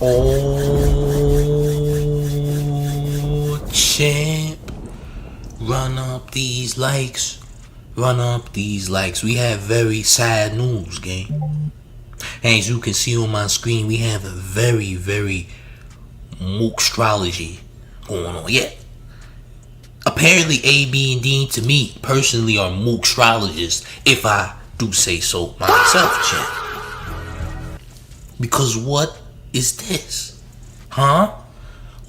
Oh, champ. Run up these likes. Run up these likes. We have very sad news, gang. As you can see on my screen, we have a very, very mook astrology going on. Yeah. Apparently, AB and Deen, to me, personally, are mook astrologists, if I do say so myself, champ. Because what is this? Huh?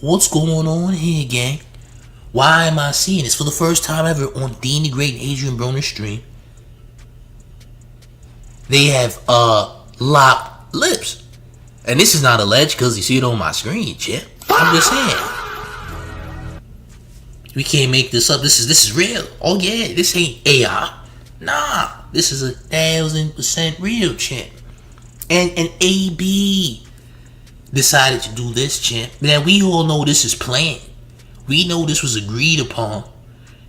What's going on here, gang? Why am I seeing this for the first time ever on DeenTheGreat and Adrien Broner stream? They have locked lips. And this is not alleged because you see it on my screen, champ. I'm just saying. We can't make this up. This is real. Oh yeah, this ain't AI. Nah, this is 1,000% real, champ. And AB decided to do this, champ. Now we all know this is planned. We know this was agreed upon.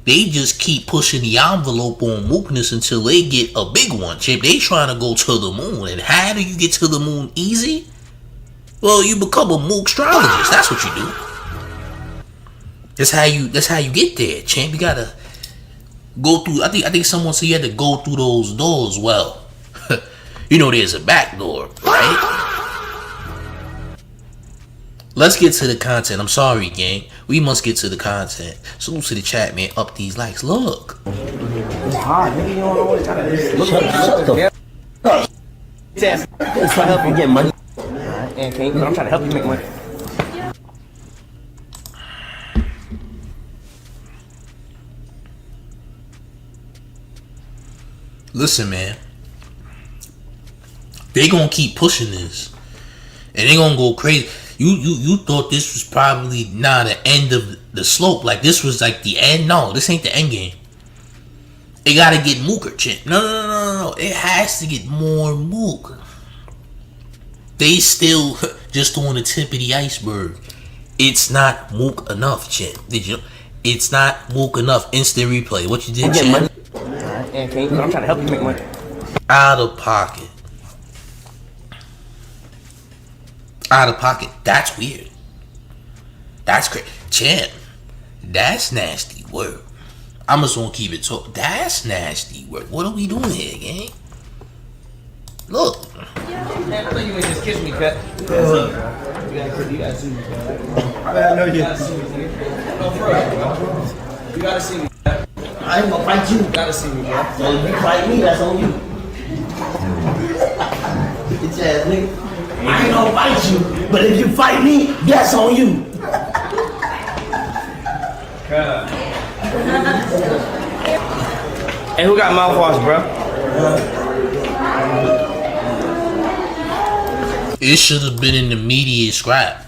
They just keep pushing the envelope on mookness until they get a big one, champ. They trying to go to the moon. And how do you get to the moon easy? Well, you become a mook astrologist. That's what you do. That's how you get there, champ. You gotta go through. I think someone said you had to go through those doors. Well, you know there's a back door, right? Let's get to the content. I'm sorry, gang. We must get to the content. Salute to the chat, man. Up these likes. Look. It's hard, nigga. You don't know what it's trying to do. Shut the f*** up. I'm trying to help you get money. Alright, and King, I'm trying to help you make money. Listen, man. They gonna keep pushing this. And they gonna go crazy. You thought this was probably not the end of the slope. Like this was like the end. No, this ain't the end game. It gotta get mooker, champ. No. It has to get more mook. They still just on the tip of the iceberg. It's not mook enough, champ. Did you? It's not mook enough. Instant replay. What you did, champ? Alright, and King, I'm trying to help you make money. Out of pocket. Out of pocket. That's weird. That's crazy. Champ, that's nasty work. I'm just gonna keep it talk. That's nasty work. What are we doing here, gang? Look. Man, I thought you would just kiss me, cut. You gotta see me, I know you. No, for real. You gotta see me, cut. I ain't gonna fight you. You gotta see me, bro. So if you fight me, that's on you. Bitch ass nigga. I ain't gonna fight you, but if you fight me, that's on you. Hey, who got mouthwash, bro? It should have been an immediate scrap.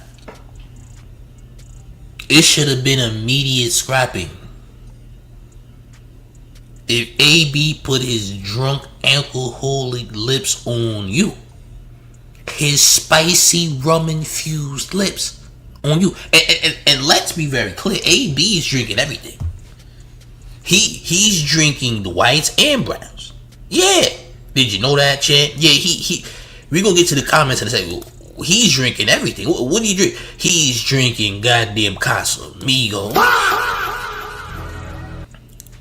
It should have been immediate scrapping. If AB put his drunk alcoholic lips on you, his spicy rum infused lips on you, and let's be very clear, AB is drinking everything. He's drinking the whites and browns. Yeah, did you know that, Chad? Yeah, we gonna get to the comments and say, well, he's drinking everything. What do you drink? He's drinking goddamn Casamigos.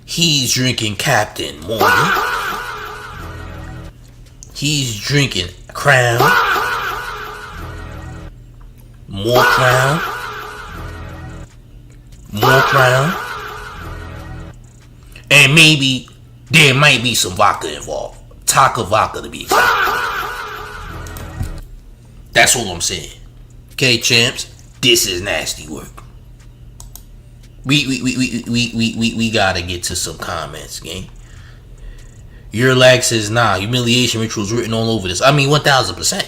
He's drinking Captain Morgan. He's drinking Crown. More Crown. More Crown. And maybe there might be some vodka involved. Taka vodka to be exact. That's all I'm saying. Okay, champs, this is nasty work. We gotta get to some comments, gang. Your lag says nah. Humiliation rituals written all over this. I mean, 1,000%.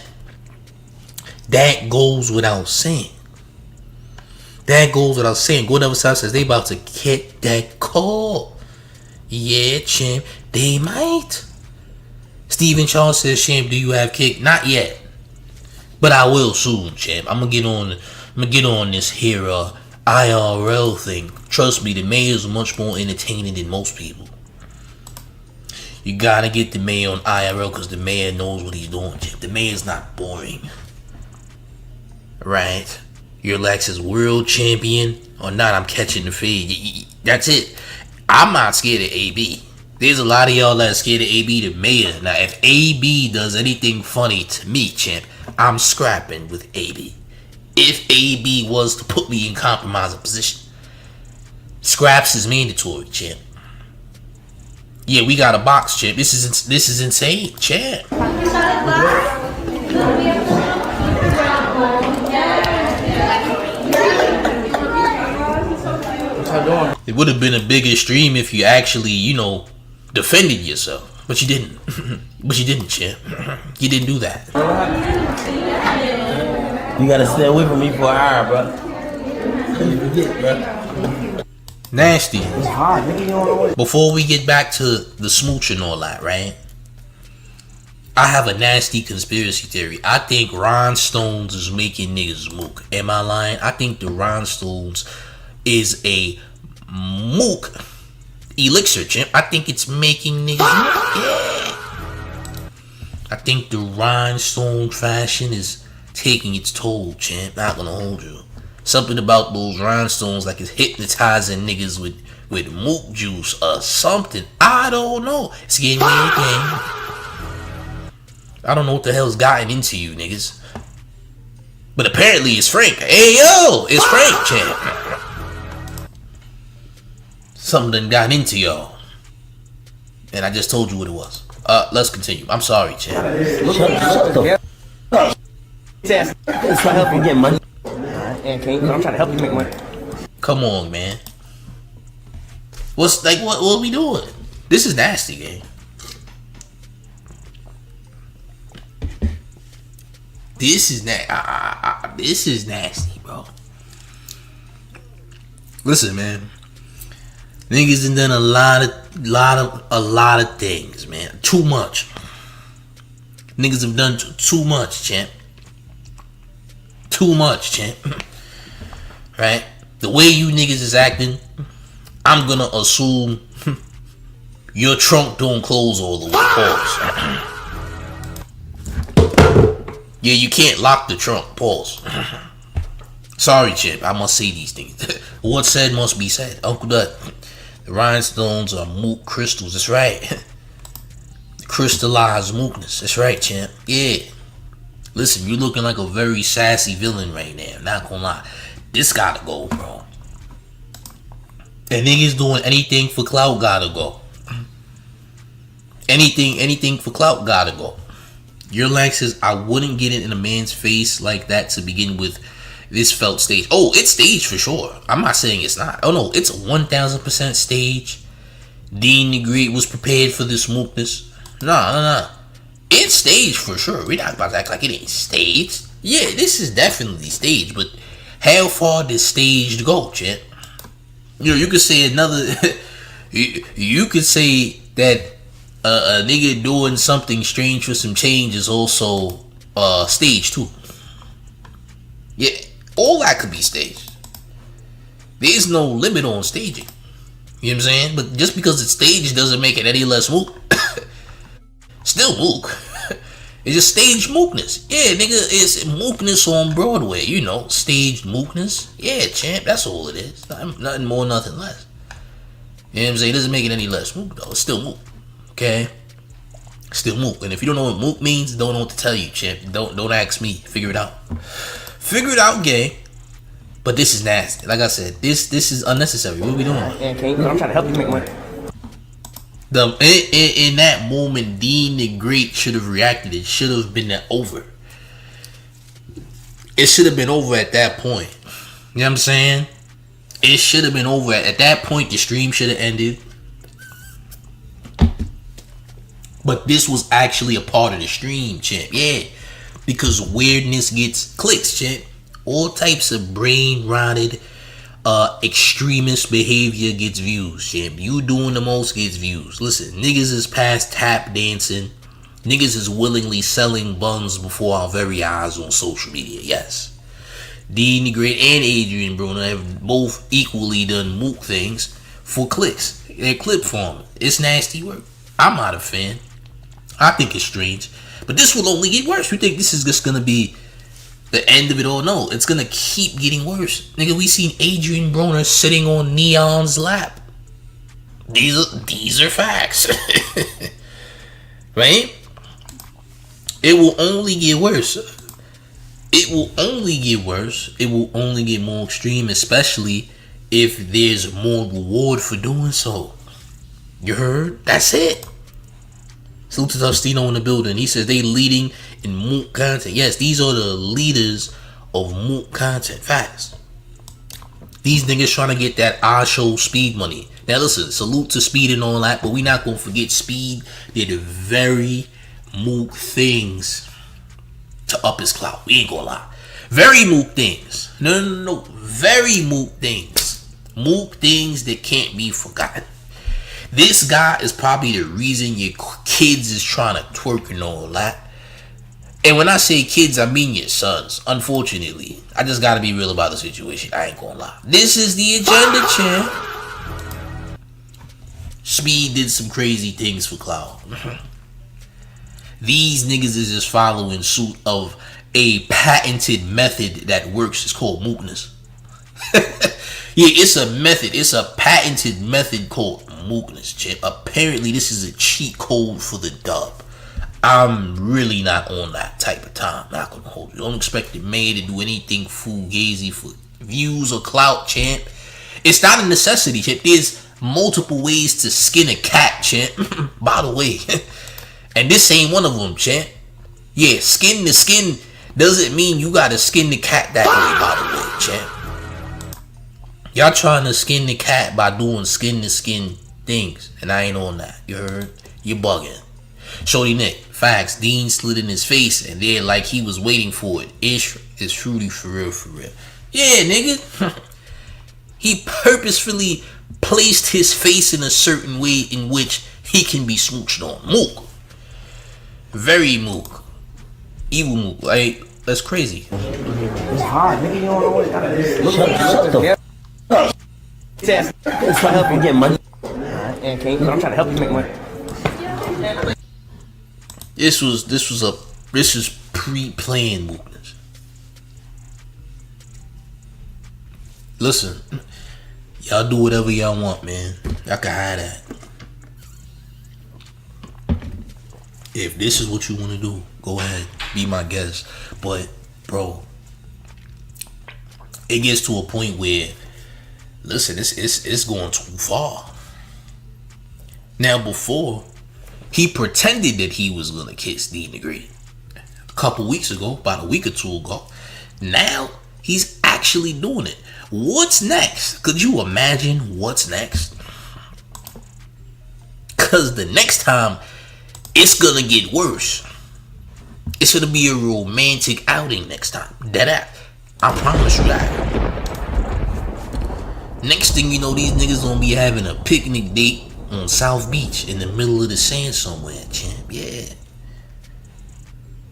That goes without saying. That goes without saying. Go down south says they about to get that call. Yeah, champ, they might. Stephen Charles says, champ, do you have kick? Not yet, but I will soon, champ. I'm gonna get on this here IRL thing. Trust me, the mayor is much more entertaining than most people. You gotta get the mayor on IRL because the mayor knows what he's doing, champ. The mayor's not boring. right? Your Lex is world champion or not, I'm catching the fade. That's it. I'm not scared of AB. There's a lot of y'all that are scared of AB the mayor. Now, if AB does anything funny to me, champ, I'm scrapping with AB. If AB was to put me in compromising position, scraps is mandatory, champ. Yeah, we got a box, champ. This is insane, champ. It would have been a bigger stream if you actually, defended yourself. But you didn't. But you didn't, champ. You didn't do that. You gotta stay away from me for an hour, bro. Nasty. It's hot, nigga. Before we get back to the smooch and all that, right? I have a nasty conspiracy theory. I think rhinestones is making niggas mook. Am I lying? I think the rhinestones is a mook elixir, champ. I think it's making niggas mook. Yeah. I think the rhinestone fashion is taking its toll, champ. Not gonna hold you. Something about those rhinestones like it's hypnotizing niggas with mook juice or something. I don't know. It's getting me again. I don't know what the hell's gotten into you niggas. But apparently it's Frank. Hey yo, it's Frank, champ. Something done gotten into y'all. And I just told you what it was. Let's continue. I'm sorry, champ. Shut the f*** up. It's trying to help you get money. And I'm trying to help you make money. Come on, man. What are we doing? This is nasty, gang. This is this is nasty, bro. Listen, man. Niggas done done a lot of things, man. Too much. Niggas have done too much, champ. Too much, champ. Right? The way you niggas is acting, I'm gonna assume your trunk don't close all the way. Pause. Yeah, you can't lock the trunk. Pause. Sorry, Chip. I must say these things. What's said must be said. Uncle Dud. The rhinestones are mook crystals. That's right. Crystallized mookness. That's right, champ. Yeah. Listen, you're looking like a very sassy villain right now. Not gonna lie. This gotta go, bro. And niggas doing anything for clout gotta go. Anything for clout gotta go. Your Lexus, I wouldn't get it in a man's face like that to begin with. This felt staged. Oh, it's staged for sure. I'm not saying it's not. Oh no, it's 1000% staged. DeenTheGreat was prepared for this smoothness. Nah. It's staged for sure. We're not about to act like it ain't staged. Yeah, this is definitely staged, but how far does staged go, Chet? You could say another. you could say that a nigga doing something strange for some change is also staged too. Yeah, all that could be staged. There's no limit on staging. You know what I'm saying? But just because it's staged doesn't make it any less mook. Still mook. It's just staged mookness. Yeah, nigga, it's mookness on Broadway. You know, staged mookness. Yeah, champ, that's all it is. Nothing more, nothing less. You know what I'm saying? It doesn't make it any less mook, though. It's still mook. Okay? Still mook. And if you don't know what mook means, don't know what to tell you, champ. Don't ask me. Figure it out. Figure it out, gay. But this is nasty. Like I said, this is unnecessary. What are we doing? I'm trying to help you make money. In that moment, DeenTheGreat should have reacted. It should have been over. It should have been over at that point. You know what I'm saying? It should have been over. At that point, the stream should have ended. But this was actually a part of the stream, champ. Yeah. Because weirdness gets clicks, champ. All types of brain-rotted extremist behavior gets views, champ. You doing the most gets views. Listen, niggas is past tap dancing. Niggas is willingly selling buns before our very eyes on social media. Yes. DeenTheGreat and Adrien Broner have both equally done mook things for clicks. They're clip farming. It's nasty work. I'm not a fan. I think it's strange. But this will only get worse. You think this is just gonna be the end of it all. No, it's gonna keep getting worse. Nigga, we seen Adrien Broner sitting on Neon's lap. These are facts. Right? It will only get worse. It will only get worse. It will only get more extreme, especially if there's more reward for doing so. You heard? That's it. Salute to Tostino in the building. He says they leading in moot content. Yes, these are the leaders of moot content. Facts. These niggas trying to get that show speed money. Now listen, salute to Speed and all that, but we not gonna forget Speed did very moot things to up his clout. We ain't gonna lie. Very moot things. No. Very moot things. Moot things that can't be forgotten. This guy is probably the reason your kids is trying to twerk and all that. And when I say kids, I mean your sons. Unfortunately, I just gotta be real about the situation. I ain't gonna lie. This is the agenda, champ. Speed did some crazy things for clout. These niggas is just following suit of a patented method that works. It's called mootness. Yeah, it's a method. It's a patented method called mootness, champ. Apparently, this is a cheat code for the dub. I'm really not on that type of time. Not gonna hold you. Don't expect the man to do anything fugazi for views or clout, champ. It's not a necessity, champ. There's multiple ways to skin a cat, champ. By the way, and this ain't one of them, champ. Yeah, skin the skin doesn't mean you gotta skin the cat that way. By the way, champ. Y'all trying to skin the cat by doing skin to skin things, and I ain't on that. You heard? You bugging. Shorty Nick, facts. Deen slid in his face, and there like he was waiting for it. Ish is truly for real, for real. Yeah, nigga. He purposefully placed his face in a certain way in which he can be smooched on. Mook. Very mook. Evil mook. Like, that's crazy. It's hard, nigga. You don't know what it gotta shut the fuck. It's trying to help you get money. And King, I'm trying to help you make money. This is pre-planned movements. Listen, y'all do whatever y'all want, man. Y'all can hide that. If this is what you want to do, go ahead, be my guest. But, bro, it gets to a point where, listen, it's going too far. Now, before, he pretended that he was gonna kiss DeenTheGreat a couple weeks ago, about a week or two ago. Now he's actually doing it. What's next? Could you imagine what's next? Cause the next time it's gonna get worse. It's gonna be a romantic outing next time. Deadass. I promise you that. Next thing you know, these niggas gonna be having a picnic date on South Beach in the middle of the sand somewhere, champ. Yeah.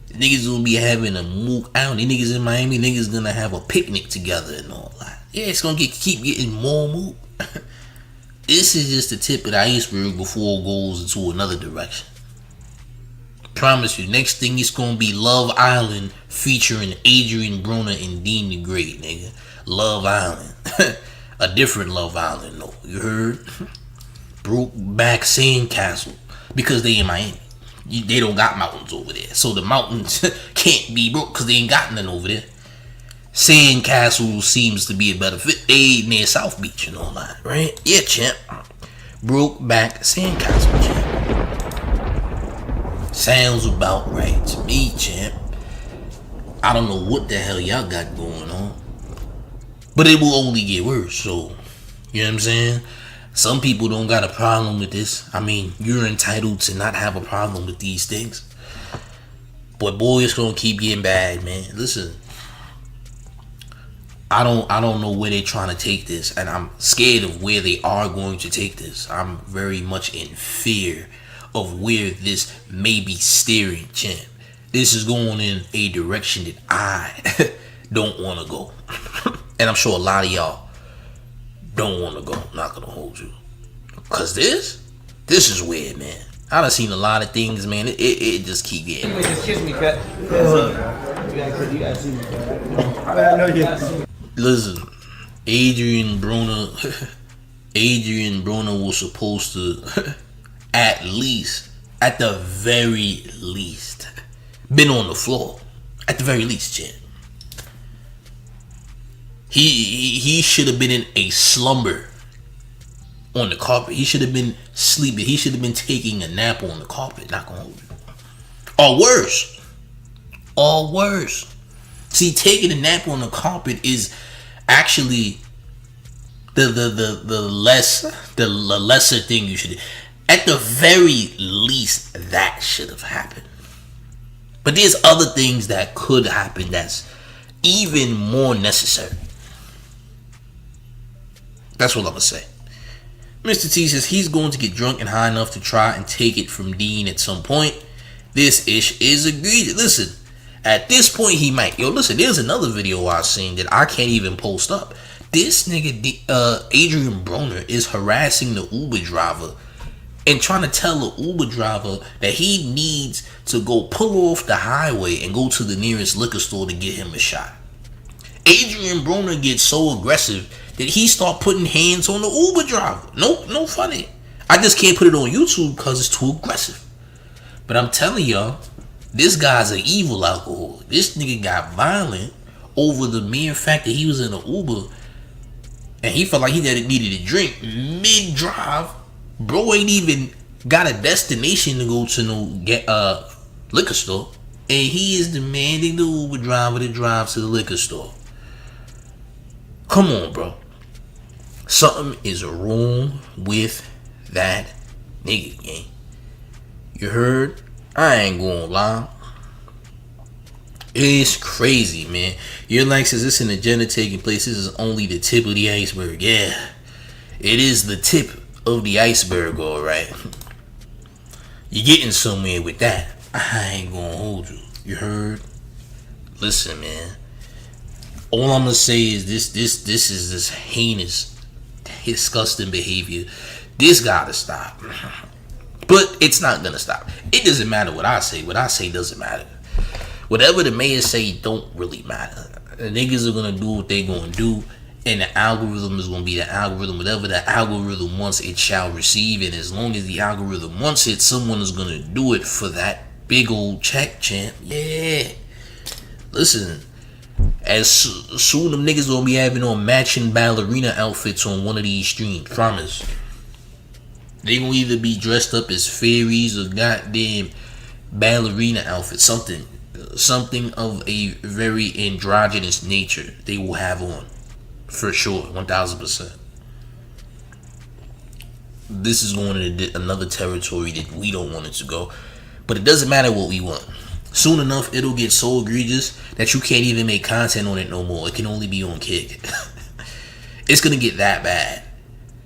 Niggas gonna be having a mook out. These niggas in Miami, niggas gonna have a picnic together and all that. Yeah, it's gonna keep getting more mook. This is just the tip of the iceberg before it goes into another direction. Promise you, next thing it's gonna be Love Island featuring Adrien Broner and DeenTheGreat, nigga. Love Island. A different Love Island, though. You heard? Broke back sandcastle because they in Miami. They don't got mountains over there, so the mountains can't be broke because they ain't got none over there. Sandcastle seems to be a better fit. They near South Beach and all that, right? Yeah, champ. Broke back sandcastle, champ. Sounds about right to me, champ. I don't know what the hell y'all got going on, but it will only get worse. So, you know what I'm saying? Some people don't got a problem with this. I mean, you're entitled to not have a problem with these things. But boy, it's gonna keep getting bad, man. Listen, I don't know where they're trying to take this, and I'm scared of where they are going to take this. I'm very much in fear of where this may be steering, champ. This is going in a direction that I don't want to go. And I'm sure a lot of y'all don't want to go. I'm not gonna hold you, cause this is weird, man. I done seen a lot of things, man. It just keep getting. Just kiss me, cut. You gotta see me, I know you. Listen, Adrien Broner was supposed to at the very least, been on the floor. At the very least, Jen. He should have been in a slumber on the carpet. He should have been sleeping. He should have been taking a nap on the carpet. Not gonna hold you. Or worse. See, taking a nap on the carpet is actually the lesser thing you should do. At the very least, that should have happened. But there's other things that could happen that's even more necessary. That's what I'm gonna say. Mr. T says he's going to get drunk and high enough to try and take it from Deen at some point. This ish is egregious. Listen, at this point he might. Yo, listen, there's another video I've seen that I can't even post up. This nigga, Adrien Broner, is harassing the Uber driver and trying to tell the Uber driver that he needs to go pull off the highway and go to the nearest liquor store to get him a shot. Adrien Broner gets so aggressive that he start putting hands on the Uber driver. No funny. I just can't put it on YouTube because it's too aggressive. But I'm telling y'all, this guy's an evil alcoholic. This nigga got violent over the mere fact that he was in an Uber and he felt like he needed a drink mid-drive. Bro ain't even got a destination to go to no liquor store, and he is demanding the Uber driver to drive to the liquor store. Come on, bro. Something is wrong with that nigga, gang. You heard? I ain't gonna lie. It's crazy, man. Your like says this an agenda taking place. This is only the tip of the iceberg. Yeah, it is the tip of the iceberg, all right. You're getting somewhere with that. I ain't gonna hold you. You heard? Listen, man. All I'm gonna say is this is this heinous, disgusting behavior. This gotta stop. But it's not gonna stop. It doesn't matter what I say. What I say doesn't matter. Whatever the mayor say don't really matter. The niggas are gonna do what they gonna do, and the algorithm is gonna be the algorithm. Whatever the algorithm wants, it shall receive. And as long as the algorithm wants it, someone is gonna do it for that big old check, champ. Yeah. Listen, as soon them niggas gonna be having on matching ballerina outfits on one of these streams. Promise. They gonna either be dressed up as fairies or goddamn ballerina outfits. Something of a very androgynous nature they will have on. For sure, 1000%. This is going into another territory that we don't want it to go. But it doesn't matter what we want. Soon enough, it'll get so egregious that you can't even make content on it no more. It can only be on Kick. It's going to get that bad.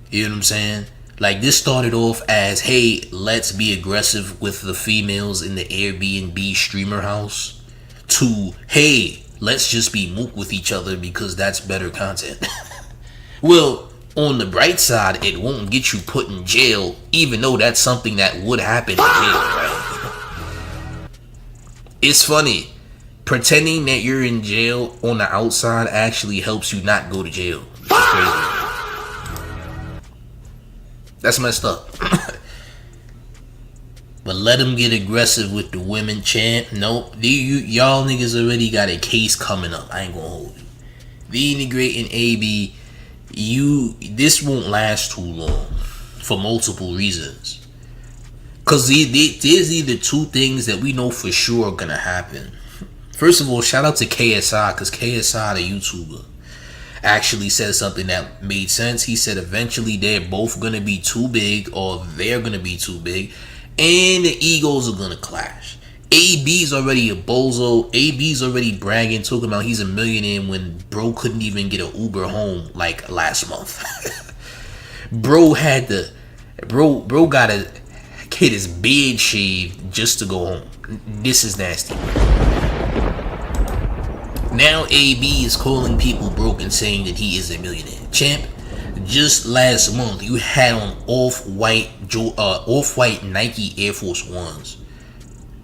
You know what I'm saying? Like, this started off as, hey, let's be aggressive with the females in the Airbnb streamer house, to, hey, let's just be mook with each other because that's better content. Well, on the bright side, it won't get you put in jail, even though that's something that would happen in jail, right? It's funny. Pretending that you're in jail on the outside actually helps you not go to jail. It's crazy. That's messed up. But let them get aggressive with the women, champ. Nope. Y'all niggas already got a case coming up. I ain't gonna hold you. DeenTheGreat and AB, this won't last too long for multiple reasons. Cause there's either two things that we know for sure are gonna happen. First of all, shout out to KSI, cause KSI, the YouTuber, actually said something that made sense. He said eventually they're both gonna be too big, or they're gonna be too big, and the egos are gonna clash. AB's already a bozo. AB's already bragging, talking about he's a millionaire when bro couldn't even get an Uber home like last month. Bro got to get his beard shaved just to go home. This is nasty. Now AB is calling people broke and saying that he is a millionaire. Champ, just last month you had on off-white Nike Air Force Ones,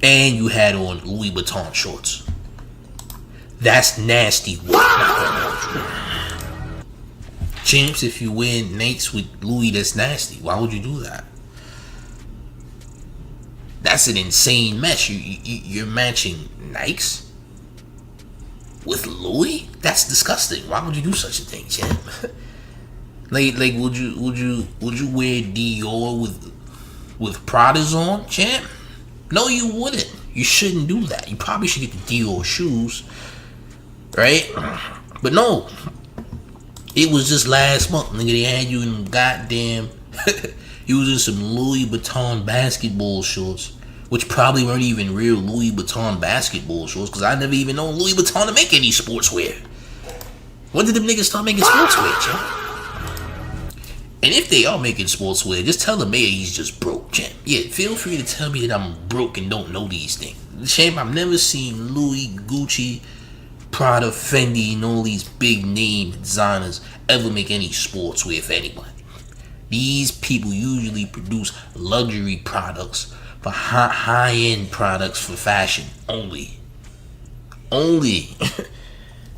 and you had on Louis Vuitton shorts. That's nasty work. Champs, if you wear Nikes with Louis, that's nasty. Why would you do that? That's an insane match. You're matching Nikes with Louis? That's disgusting. Why would you do such a thing, champ? like would you wear Dior with Pradas on, champ? No, you wouldn't. You shouldn't do that. You probably should get the Dior shoes, right? But no, it was just last month, nigga. They had you in goddamn using some Louis Vuitton basketball shorts, which probably weren't even real Louis Vuitton basketball shorts, because I never even known Louis Vuitton to make any sportswear. When did them niggas start making sportswear, champ? And if they are making sportswear, just tell the mayor he's just broke, champ. Yeah, feel free to tell me that I'm broke and don't know these things. Champ, I've never seen Louis, Gucci, Prada, Fendi, and all these big name designers ever make any sportswear for anybody. These people usually produce luxury products for high-end products for fashion only.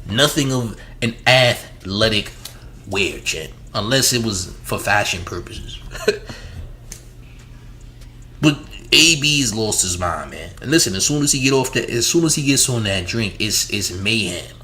Nothing of an athletic wear, champ, unless it was for fashion purposes. But AB's lost his mind, man. And listen, as soon as he gets on that drink, it's mayhem.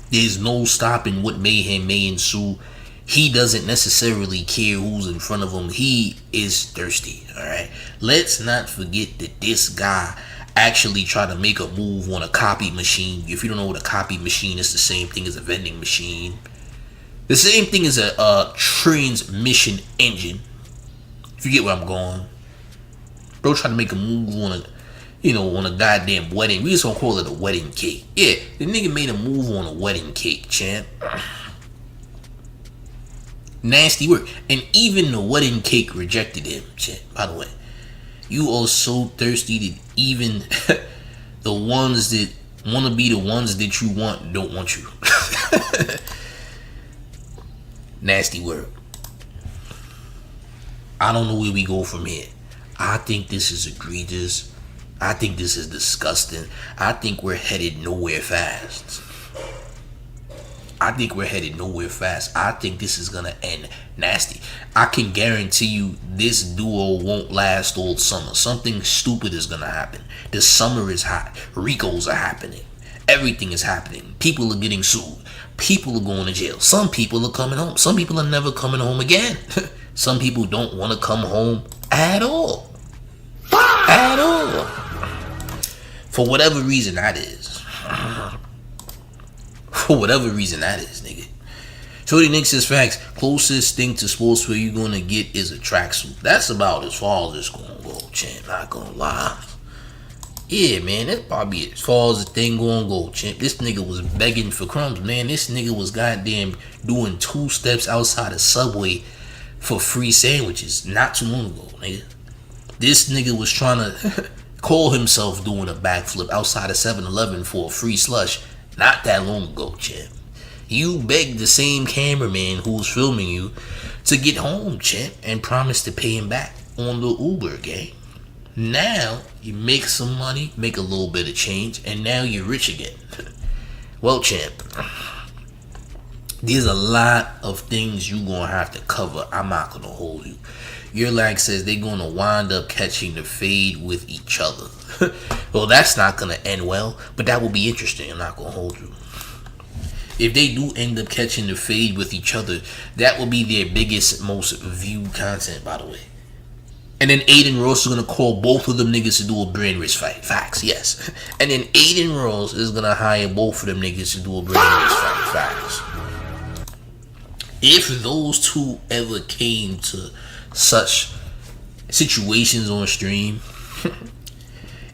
There's no stopping what mayhem may ensue. He doesn't necessarily care who's in front of him. He is thirsty, alright? Let's not forget that this guy actually tried to make a move on a copy machine. If you don't know what a copy machine is, the same thing as a vending machine. The same thing as a transmission engine. If you get where I'm going. Bro tried to make a move on a goddamn wedding. We just gonna call it a wedding cake. Yeah, the nigga made a move on a wedding cake, champ. Nasty work. And even the wedding cake rejected him, champ. By the way, you are so thirsty that even the ones that want to be the ones that you want don't want you. Nasty work. I don't know where we go from here. I think this is egregious. I think this is disgusting. I think we're headed nowhere fast. I think this is gonna end nasty. I can guarantee you this duo won't last all summer. Something stupid is gonna happen. The summer is hot. Ricos are happening. Everything is happening. People are getting sued. People are going to jail. Some people are coming home. Some people are never coming home again. Some people don't want to come home at all. At all. For whatever reason that is. Nigga. Shorty Nick says facts. Closest thing to sportswear you're gonna get is a tracksuit. That's about as far as it's gonna go, champ. Not gonna lie. Yeah, man, that's probably as far as the thing gonna go, champ. This nigga was begging for crumbs, man. This nigga was goddamn doing 2 steps outside of Subway for free sandwiches not too long ago, nigga. This nigga was trying to call himself doing a backflip outside of 7-Eleven for a free slush not that long ago, champ. You begged the same cameraman who was filming you to get home, champ, and promised to pay him back on the Uber, gang. Now, you make some money, make a little bit of change, and now you're rich again. Well, champ, there's a lot of things you're going to have to cover. I'm not going to hold you. Your lag says they're going to wind up catching the fade with each other. Well, that's not going to end well, but that will be interesting. I'm not going to hold you. If they do end up catching the fade with each other, that will be their biggest, most viewed content, by the way. And then Aiden Ross is going to call both of them niggas to do a brand risk fight. Facts, yes. And then Aiden Ross is going to hire both of them niggas to do a brand risk fight. Facts. If those two ever came to such situations on stream,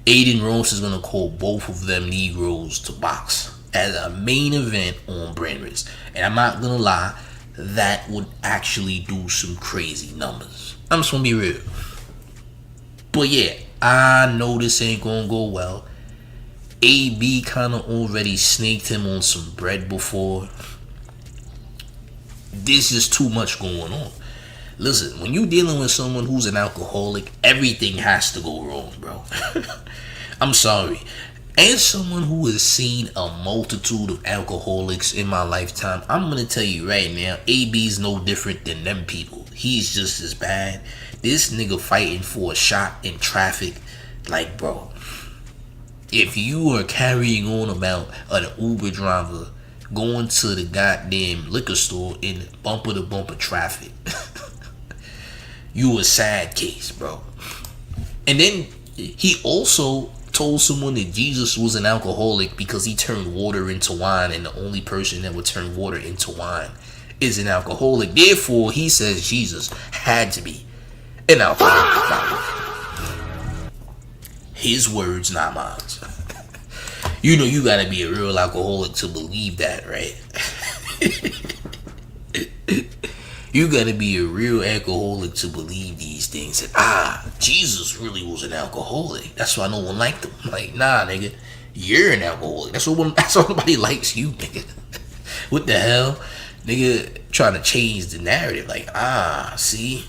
Aiden Ross is going to call both of them Negroes to box as a main event on brand risk. And I'm not going to lie, that would actually do some crazy numbers. I'm just going to be real. But yeah, I know this ain't gonna go well. AB kind of already snaked him on some bread before. This is too much going on. Listen, when you're dealing with someone who's an alcoholic, everything has to go wrong, bro. I'm sorry. As someone who has seen a multitude of alcoholics in my lifetime, I'm gonna tell you right now, AB's no different than them people. He's just as bad. This nigga fighting for a shot in traffic, like, bro, if you are carrying on about an Uber driver going to the goddamn liquor store in bumper to bumper traffic, you a sad case, bro. And then he also told someone that Jesus was an alcoholic because he turned water into wine, and the only person that would turn water into wine is an alcoholic. Therefore, he says Jesus had to be an alcoholic. His words, not mine. You know you gotta be a real alcoholic to believe that, right? You gotta be a real alcoholic to believe these things. That, Jesus really was an alcoholic. That's why no one liked him. Like, nah, nigga, you're an alcoholic. That's why nobody likes you, nigga. What the hell? Nigga trying to change the narrative. Like, see,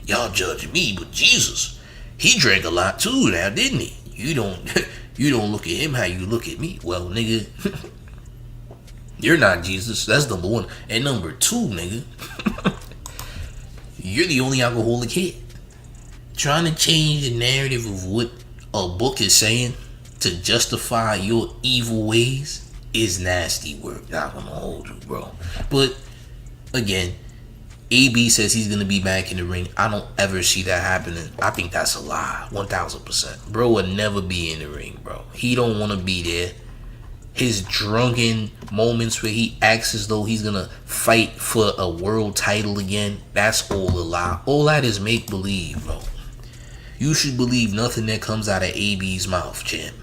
y'all judging me, but Jesus, he drank a lot too now, didn't he? You don't look at him how you look at me. Well, nigga, you're not Jesus. That's number one. And number two, nigga, you're the only alcoholic here. Trying to change the narrative of what a book is saying to justify your evil ways is nasty work. Not gonna hold you, bro. But again, AB says he's gonna be back in the ring. I don't ever see that happening. I think that's a lie, 1000%. Bro would never be in the ring, bro. He don't want to be there. His drunken moments where he acts as though he's gonna fight for a world title again, that's all a lie. All that is make believe, bro. You should believe nothing that comes out of AB's mouth, champ.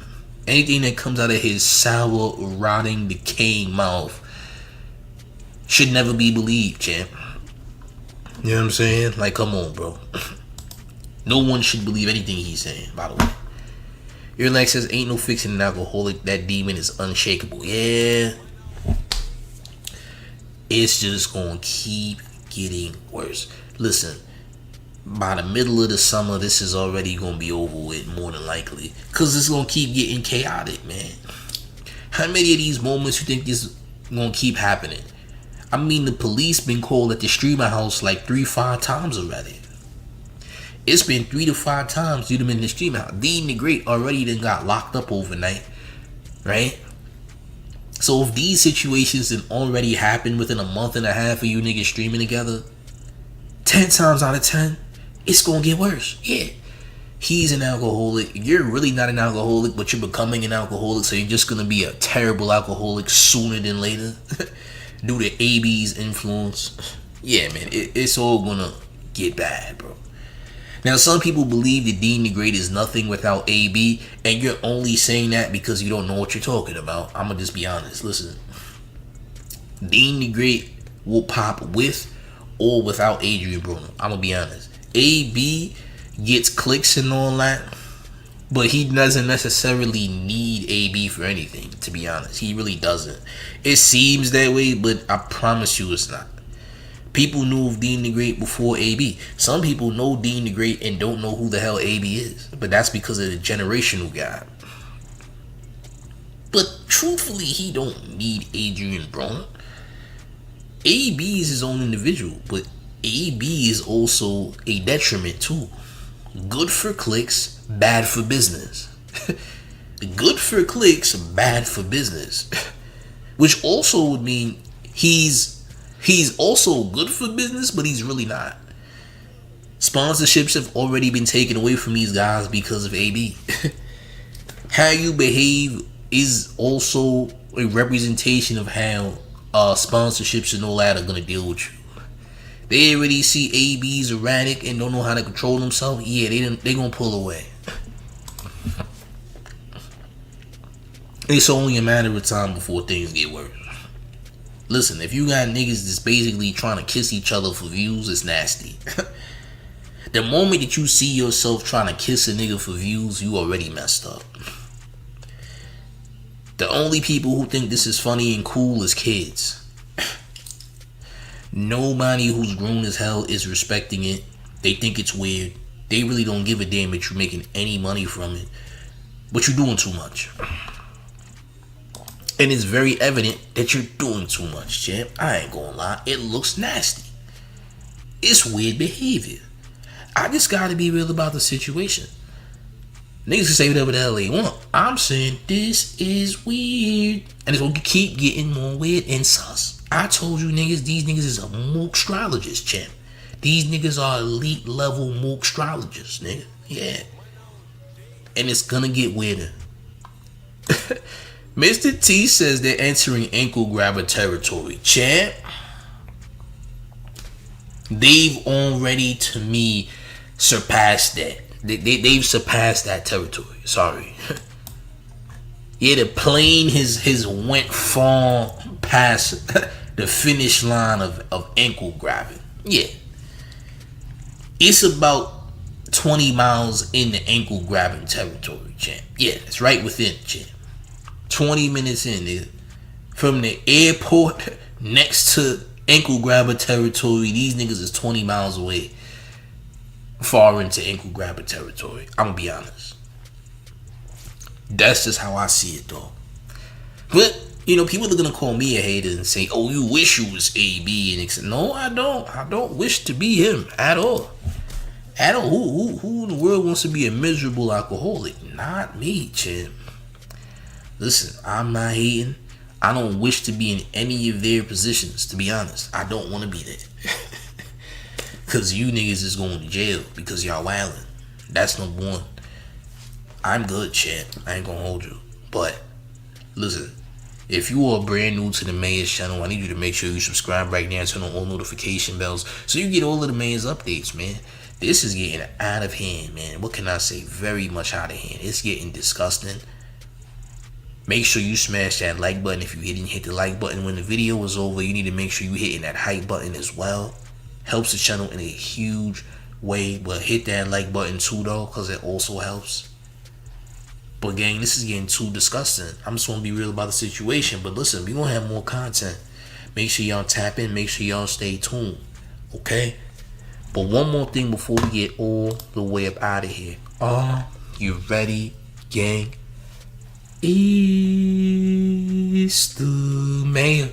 Anything that comes out of his sour, rotting, decaying mouth should never be believed, champ. You know what I'm saying? Like, come on, bro. No one should believe anything he's saying, by the way. Your Lex says, ain't no fixing an alcoholic. That demon is unshakable. Yeah. It's just gonna keep getting worse. Listen, by the middle of the summer, this is already gonna be over with, more than likely. Because it's gonna keep getting chaotic, man. How many of these moments you think is gonna keep happening? I mean, the police been called at the streamer house like 3-5 times already. It's been 3 to 5 times you done been in the streamer house. DeenTheGreat already done got locked up overnight, right? So if these situations done already happened within a month and a half of you niggas streaming together, 10 times out of 10, it's gonna get worse. Yeah. He's an alcoholic. You're really not an alcoholic, but you're becoming an alcoholic, so you're just gonna be a terrible alcoholic sooner than later. Due to AB's influence. Yeah, man, it's all gonna get bad, bro. Now, some people believe that DeenTheGreat is nothing without AB, and you're only saying that because you don't know what you're talking about. I'm gonna just be honest. Listen, DeenTheGreat will pop with or without Adrien Broner. I'm gonna be honest. AB gets clicks and all that, but he doesn't necessarily need AB for anything, to be honest. He really doesn't. It seems that way, but I promise you it's not. People knew of DeenTheGreat before AB. Some people know DeenTheGreat and don't know who the hell AB is. But that's because of the generational gap. But truthfully, he don't need Adrien Broner. AB is his own individual, but AB is also a detriment too. Good for clicks, bad for business. Good for clicks, bad for business. Which also would mean he's also good for business, but he's really not. Sponsorships have already been taken away from these guys because of AB. How you behave is also a representation of how sponsorships and all that are going to deal with you. They already see AB's erratic and don't know how to control themselves. Yeah, they gonna pull away. It's only a matter of time before things get worse. Listen, if you got niggas that's basically trying to kiss each other for views, it's nasty. The moment that you see yourself trying to kiss a nigga for views, you already messed up. The only people who think this is funny and cool is kids. Nobody who's grown as hell is respecting it. They think it's weird. They really don't give a damn that you're making any money from it. But you're doing too much. And it's very evident that you're doing too much, champ. I ain't gonna lie. It looks nasty. It's weird behavior. I just gotta be real about the situation. Niggas can say whatever the hell they want. I'm saying this is weird. And it's gonna keep getting more weird and sus. I told you niggas, these niggas is a moostrologist, champ. These niggas are elite level moostrologists, nigga. Yeah. And it's gonna get weirder. Mr. T says they're entering ankle grabber territory. Champ, they've already, to me, surpassed that. They've surpassed that territory. Sorry. Yeah, the plane has went far past the finish line of ankle grabbing. Yeah. It's about 20 miles in the ankle grabbing territory, champ. Yeah, it's right within, champ. 20 minutes in, nigga. From the airport next to ankle grabber territory, these niggas is 20 miles away. Far into ankle grabber territory. I'm gonna be honest. That's just how I see it, though. But, you know, people are gonna call me a hater and say, oh, you wish you was AB. And no, I don't. I don't wish to be him at all. At all. Who in the world wants to be a miserable alcoholic? Not me, champ. Listen, I'm not hating. I don't wish to be in any of their positions, to be honest. I don't want to be there. Because you niggas is going to jail because y'all wildin'. That's number one. I'm good, champ. I ain't gonna hold you. But, listen, if you are brand new to the Mayor's channel, I need you to make sure you subscribe right now and turn on all notification bells so you get all of the Mayor's updates, man. This is getting out of hand, man. What can I say? Very much out of hand. It's getting disgusting. Make sure you smash that like button. If you didn't hit the like button when the video is over, you need to make sure you hitting that hype button as well. Helps the channel in a huge way. But hit that like button too, though, because it also helps. But gang, this is getting too disgusting. I'm just want to be real about the situation. But listen, we gonna have more content. Make sure y'all tap in. Make sure y'all stay tuned. Okay? But one more thing before we get all the way up out of here. Are you ready, gang? It's the Mayor.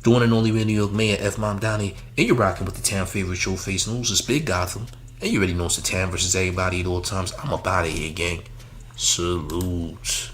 The one and only New York Mayor, F. Mom Donnie. And you're rocking with the town favorite Showface News. It's Big Gotham. And you already know it's the town versus everybody at all times. I'm up out of here, gang. Salute.